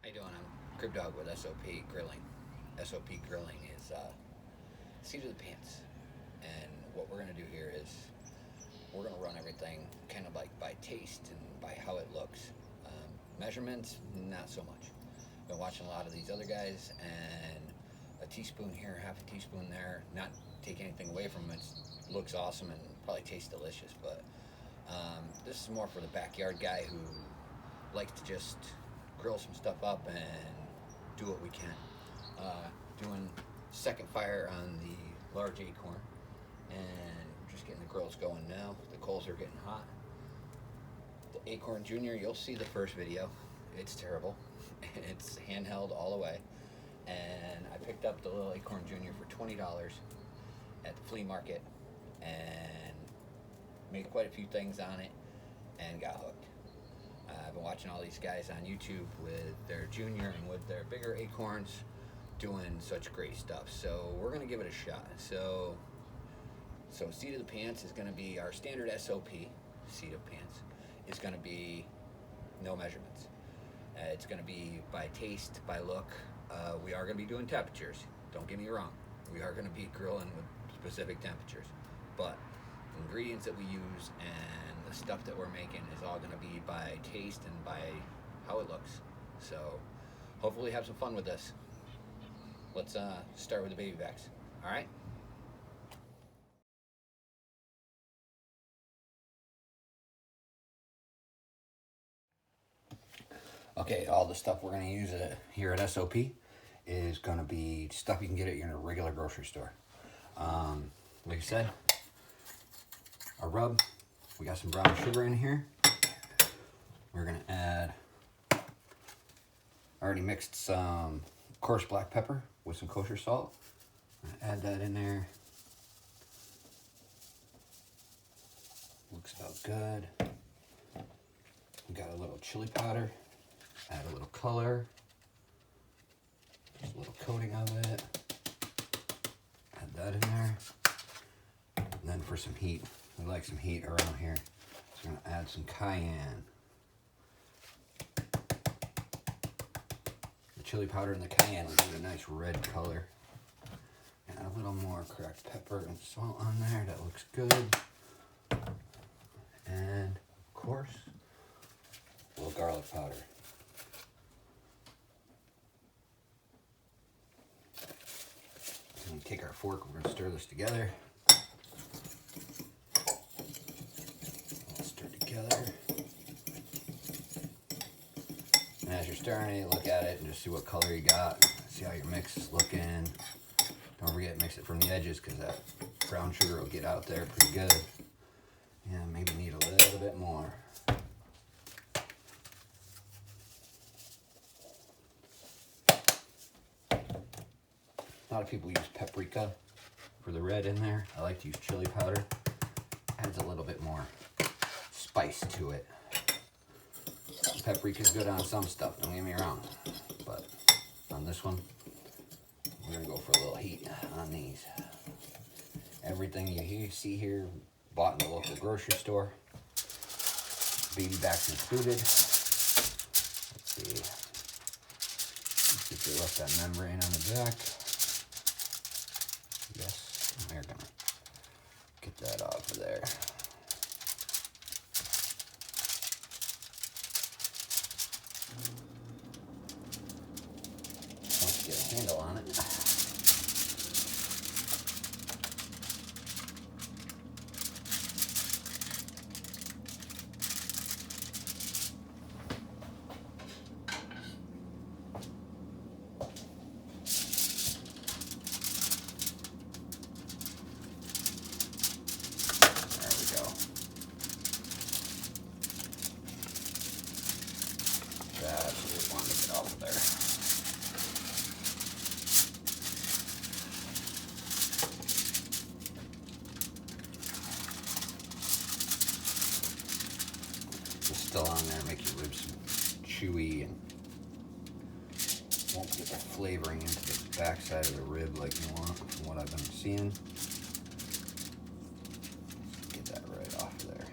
How you doing? I'm Crib Dog with SOP Grilling. SOP Grilling is seat of the pants. And what we're going to do here is we're going to run everything kind of like by taste and by how it looks. Measurements, not so much. Been watching a lot of these other guys, and a teaspoon here, half a teaspoon there, not take anything away from it. It looks awesome and probably tastes delicious, but this is more for the backyard guy who likes to just grill some stuff up and do what we can. Doing second fire on the large Akorn, and just getting the grills going now. The coals are getting hot. The Akorn Junior, you'll see the first video. It's terrible. It's handheld all the way. And I picked up the little Akorn Junior for $20 at the flea market and made quite a few things on it and got hooked. I've been watching all these guys on YouTube with their Junior and with their bigger Akorns doing such great stuff. So we're gonna give it a shot. So seat of the pants is gonna be our standard SOP. Seat of pants is gonna be no measurements. It's gonna be by taste, by look. We are gonna be doing temperatures. Don't get me wrong. We are gonna be grilling with specific temperatures, but the ingredients that we use and the stuff that we're making is all gonna be by taste and by how it looks. So hopefully have some fun with this. Let's start with the baby backs. All right. Okay, all the stuff we're going to use here at SOP is going to be stuff you can get at your regular grocery store. Like I said, a rub. We got some brown sugar in here. We're going to add, I already mixed some coarse black pepper with some kosher salt. I'm going to add that in there. Looks about good. We got a little chili powder. Add a little color, just a little coating of it, add that in there, and then for some heat, we like some heat around here, so we're going to add some cayenne. The chili powder and the cayenne will give it a nice red color. Add a little more cracked pepper and salt on there, that looks good, and of course, a little garlic powder. Take our fork, we're going to stir this together. Stir together. And as you're stirring it, look at it and just see what color you got. See how your mix is looking. Don't forget, mix it from the edges because that brown sugar will get out there pretty good. Yeah, maybe need a little bit more. A lot of people use paprika for the red in there. I like to use chili powder. Adds a little bit more spice to it. Paprika's good on some stuff, don't get me wrong. But on this one, we're gonna go for a little heat on these. Everything you see here, bought in the local grocery store. Baby backs included. Let's see. If you left that membrane on the back. Yes, we're gonna get that off of there. Let's get a handle on it. That's what we want to get off of there. It's still on there, make your ribs chewy and won't get the flavoring into the backside of the rib like you want from what I've been seeing. Get that right off of there.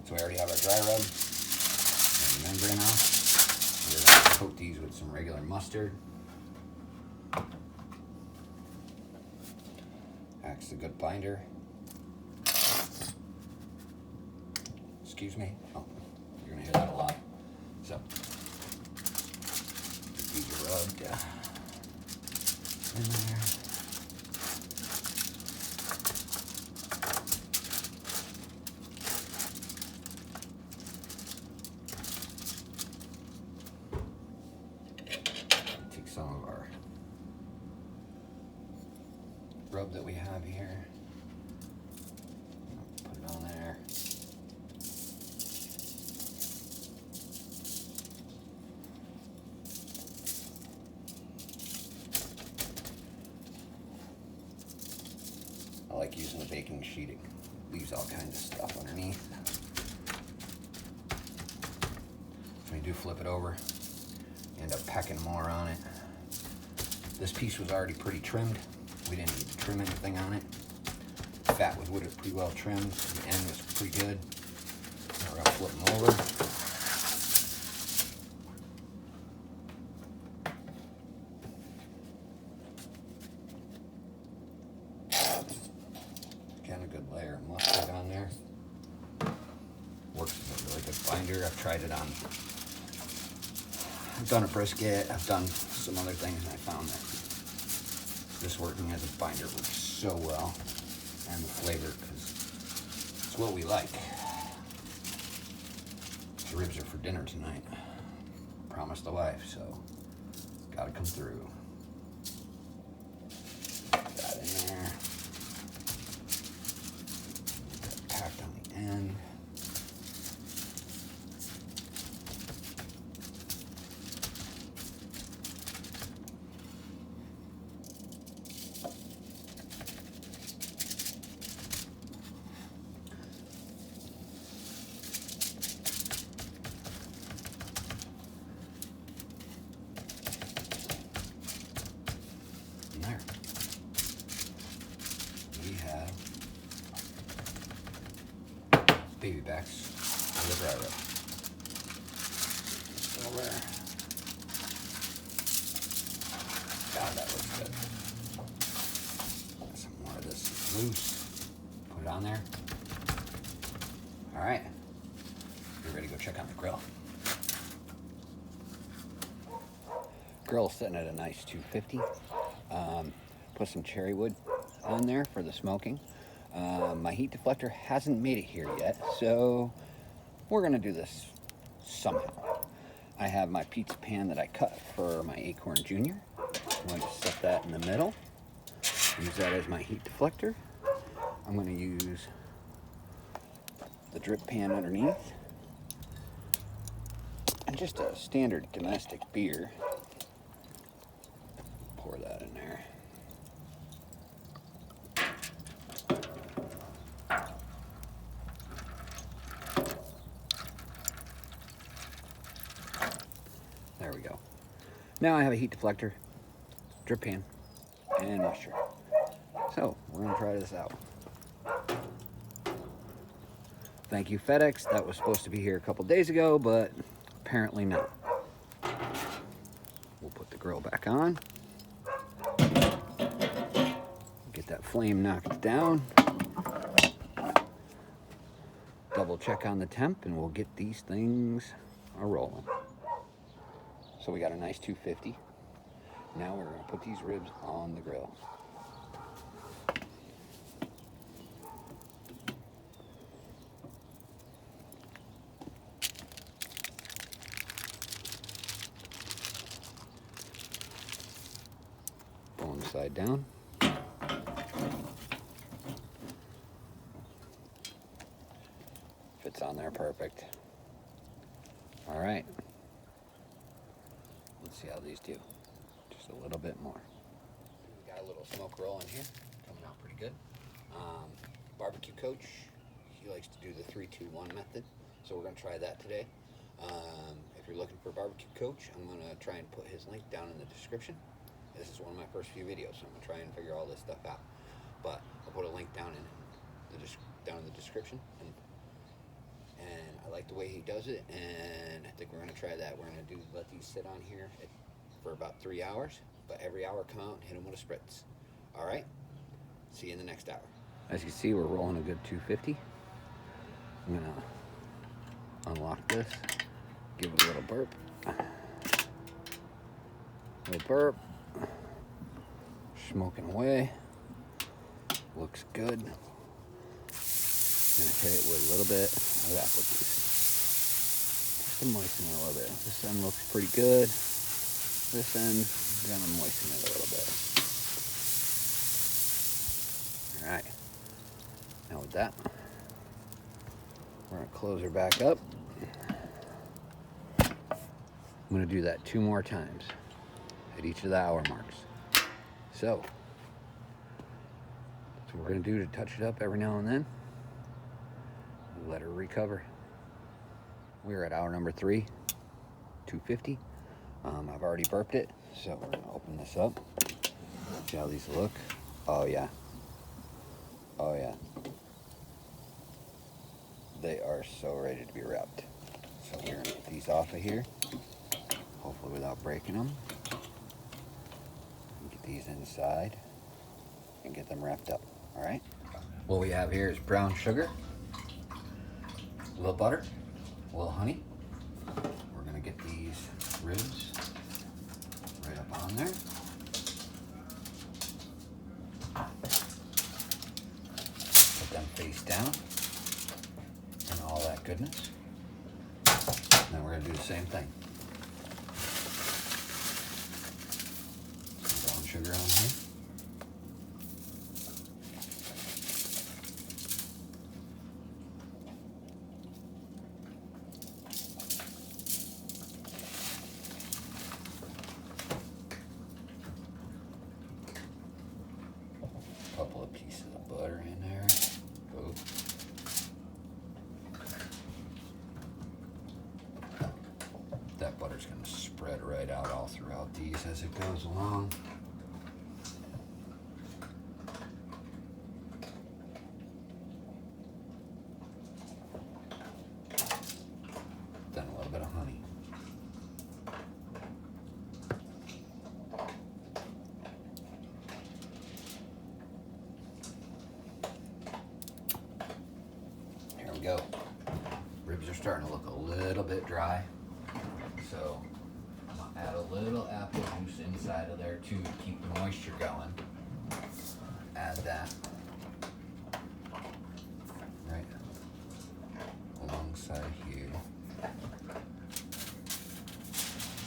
So we already have our dry rub and membrane off. We're going to coat these with some regular mustard. Acts as a good binder. Excuse me. Oh, you're going to hear that a lot. So, get these rubbed in there. Take some of our rub that we have here. Put it on there. I like using the baking sheet. It leaves all kinds of stuff underneath. When you do flip it over, you end up packing more on it. This piece was already pretty trimmed. We didn't need to trim anything on it. The fat was pretty well trimmed. The end was pretty good. Now we're gonna flip them over. Again, a good layer of mustard on there. Works as a really good binder. I've tried it on. I've done a brisket. I've done some other things, and I found that this working as a binder works so well, and the flavor, because it's what we like. The ribs are for dinner tonight. Promised the wife, so gotta come through. Put that in there. Get that packed on the end. There. We have baby backs on the dry rub. Still there. God, that looks good. Some more of this loose. Put it on there. All right. We're ready to go check on the grill. Grill's sitting at a nice 250. Put some cherry wood on there for the smoking. My heat deflector hasn't made it here yet, so we're gonna do this somehow. I have my pizza pan that I cut for my Akorn Jr. I'm going to set that in the middle. Use that as my heat deflector. I'm going to use the drip pan underneath. And just a standard domestic beer. Pour that in there. There we go. Now I have a heat deflector, drip pan, and moisture. So we're gonna try this out. Thank you, FedEx. That was supposed to be here a couple days ago, but apparently not. We'll put the grill back on. Get that flame knocked down. Double check on the temp, and we'll get these things a-rolling. So we got a nice 250. Now we're gonna put these ribs on the grill. Bone side down. Fits on there perfect. All right. Let's see how these do. Just a little bit more. We got a little smoke roll in here, coming out pretty good. Barbecue Coach, he likes to do the 3-2-1 method, so we're gonna try that today. If you're looking for Barbecue Coach, I'm gonna try and put his link down in the description. This is one of my first few videos, so I'm gonna try and figure all this stuff out. But I'll put a link down in the description, and I like the way he does it, and I think we're gonna try that. We're gonna let these sit on here for about 3 hours, but every hour come out and hit them with a spritz. All right, see you in the next hour. As you can see, we're rolling a good 250. I'm gonna unlock this, give it a little burp. Little burp. Smoking away. Looks good. I'm gonna hit it with a little bit of apple juice. Just to moisten it a little bit. This end looks pretty good. This end, I'm gonna moisten it a little bit. Alright. Now with that, we're gonna close her back up. I'm gonna do that 2 more times at each of the hour marks. So, that's what we're going to do to touch it up every now and then. Let her recover. We're at hour number 3, 250. I've already burped it, so we're going to open this up. See how these look. Oh yeah. Oh yeah. They are so ready to be wrapped. So we're going to get these off of here, hopefully without breaking them. Get these inside and get them wrapped up. All right. What we have here is brown sugar, a little butter, a little honey. We're gonna get these ribs right up on there. Put them face down and all that goodness. And then we're gonna do the same thing. Sugar on here. A couple of pieces of butter in there. Oh. That butter's going to spread right out all throughout these as it goes along. Then a little bit of honey. Here we go. Ribs are starting to look a little bit dry, so I'm gonna add a little apple juice inside of there too to keep the moisture going. Add that right alongside here.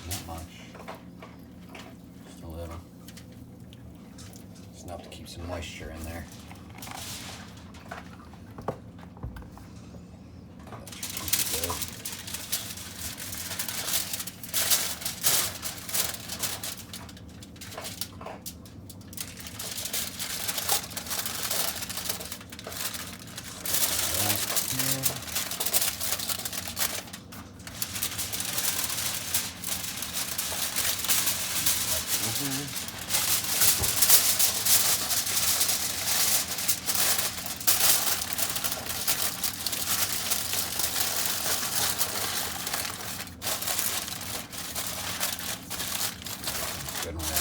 Not much, just a little. It's enough to keep some moisture in there. That should keep it good. Good one out.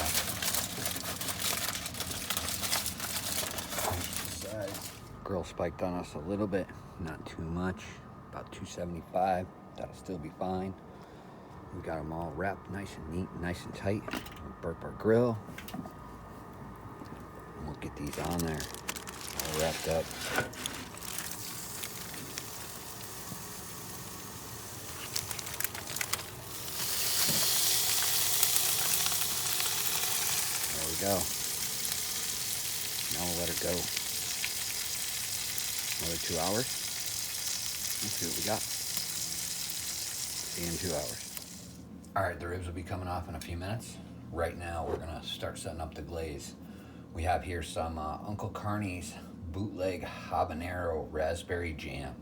Grill spiked on us a little bit, not too much, about 275. That'll still be fine. We got them all wrapped nice and neat, nice and tight. We'll burp our grill. And we'll get these on there, all wrapped up. There we go. Now we'll let her go. Another 2 hours. Let's see what we got. See you in 2 hours. All right, the ribs will be coming off in a few minutes. Right now, we're gonna start setting up the glaze. We have here some Uncle Carney's Bootleg Habanero Raspberry Jam.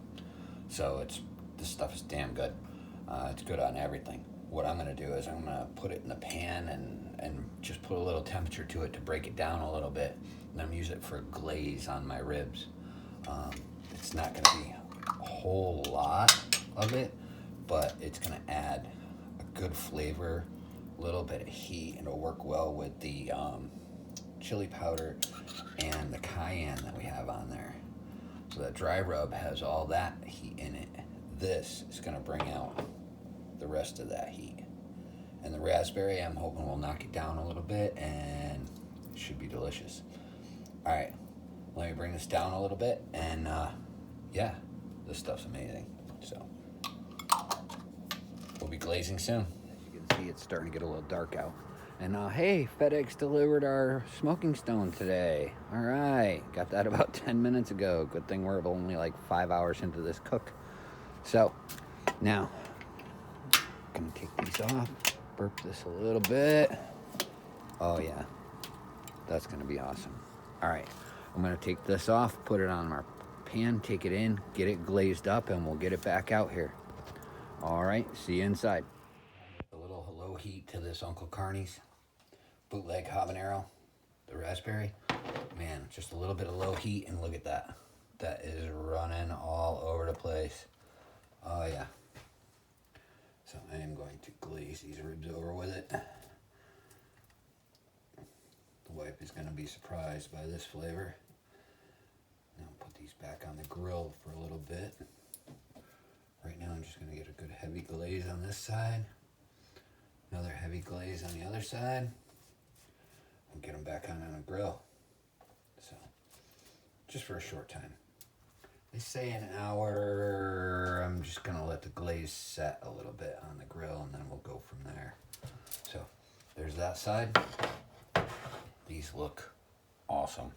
So this stuff is damn good. It's good on everything. What I'm gonna do is I'm gonna put it in the pan and just put a little temperature to it to break it down a little bit. And I'm gonna use it for glaze on my ribs. It's not gonna be a whole lot of it, but it's gonna add a good flavor, a little bit of heat, and it'll work well with the chili powder and the cayenne that we have on there. So that dry rub has all that heat in it. This is gonna bring out the rest of that heat. And the raspberry, I'm hoping will knock it down a little bit, and it should be delicious. All right, let me bring this down a little bit, and yeah, this stuff's amazing. So we'll be glazing soon. As you can see, it's starting to get a little dark out. And hey, FedEx delivered our smoking stone today. All right, got that about 10 minutes ago. Good thing we're only like 5 hours into this cook. So now, gonna take these off, burp this a little bit. Oh yeah, that's gonna be awesome. All right, I'm gonna take this off, put it on our pan, take it in, get it glazed up, and we'll get it back out here. All right, see you inside. A little low heat to this Uncle Carney's bootleg habanero, the raspberry. Man, just a little bit of low heat, and look at that. That is running all over the place. Oh yeah. So I am going to glaze these ribs over with it. The wife is going to be surprised by this flavor. Now I'll put these back on the grill for a little bit. Right now I'm just going to get a good heavy glaze on this side. Another heavy glaze on the other side. And get them back on the grill. So, just for a short time. They say an hour. I'm just going to let the glaze set a little bit on the grill, and then we'll go from there. So, there's that side. These look awesome.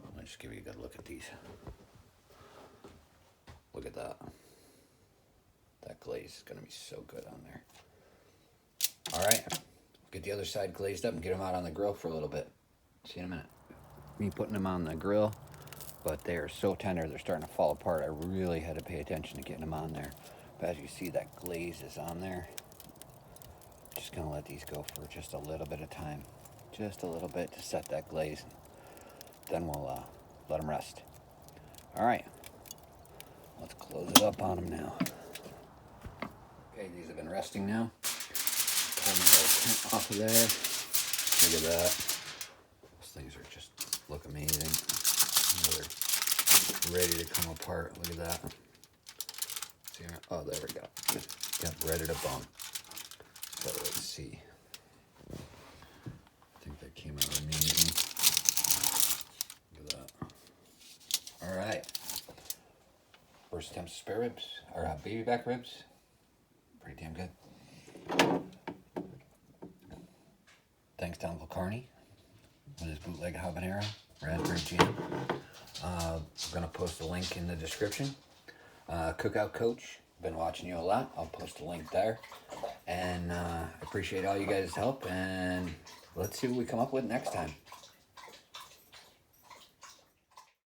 Let me just give you a good look at these. Look at that. That glaze is going to be so good on there. All right, get the other side glazed up and get them out on the grill for a little bit. See you in a minute. Me putting them on the grill, but they are so tender, they're starting to fall apart. I really had to pay attention to getting them on there. But as you see, that glaze is on there. Just gonna let these go for just a little bit of time. Just a little bit to set that glaze. Then we'll let them rest. All right, let's close it up on them now. Okay, these have been resting now. Pull my little tent off of there. Look at that. Those things are just look amazing. They're ready to come apart. Look at that. See, oh, there we go. Yep, ready to bung. So let's see. I think that came out amazing. Look at that. All right. First attempt spare ribs, or baby back ribs. Pretty damn good. Thanks to Uncle Carney with his bootleg habanero, raspberry jam. We're going to post a link in the description. Cookout Coach, been watching you a lot. I'll post a link there. And I appreciate all you guys' help. And let's see what we come up with next time.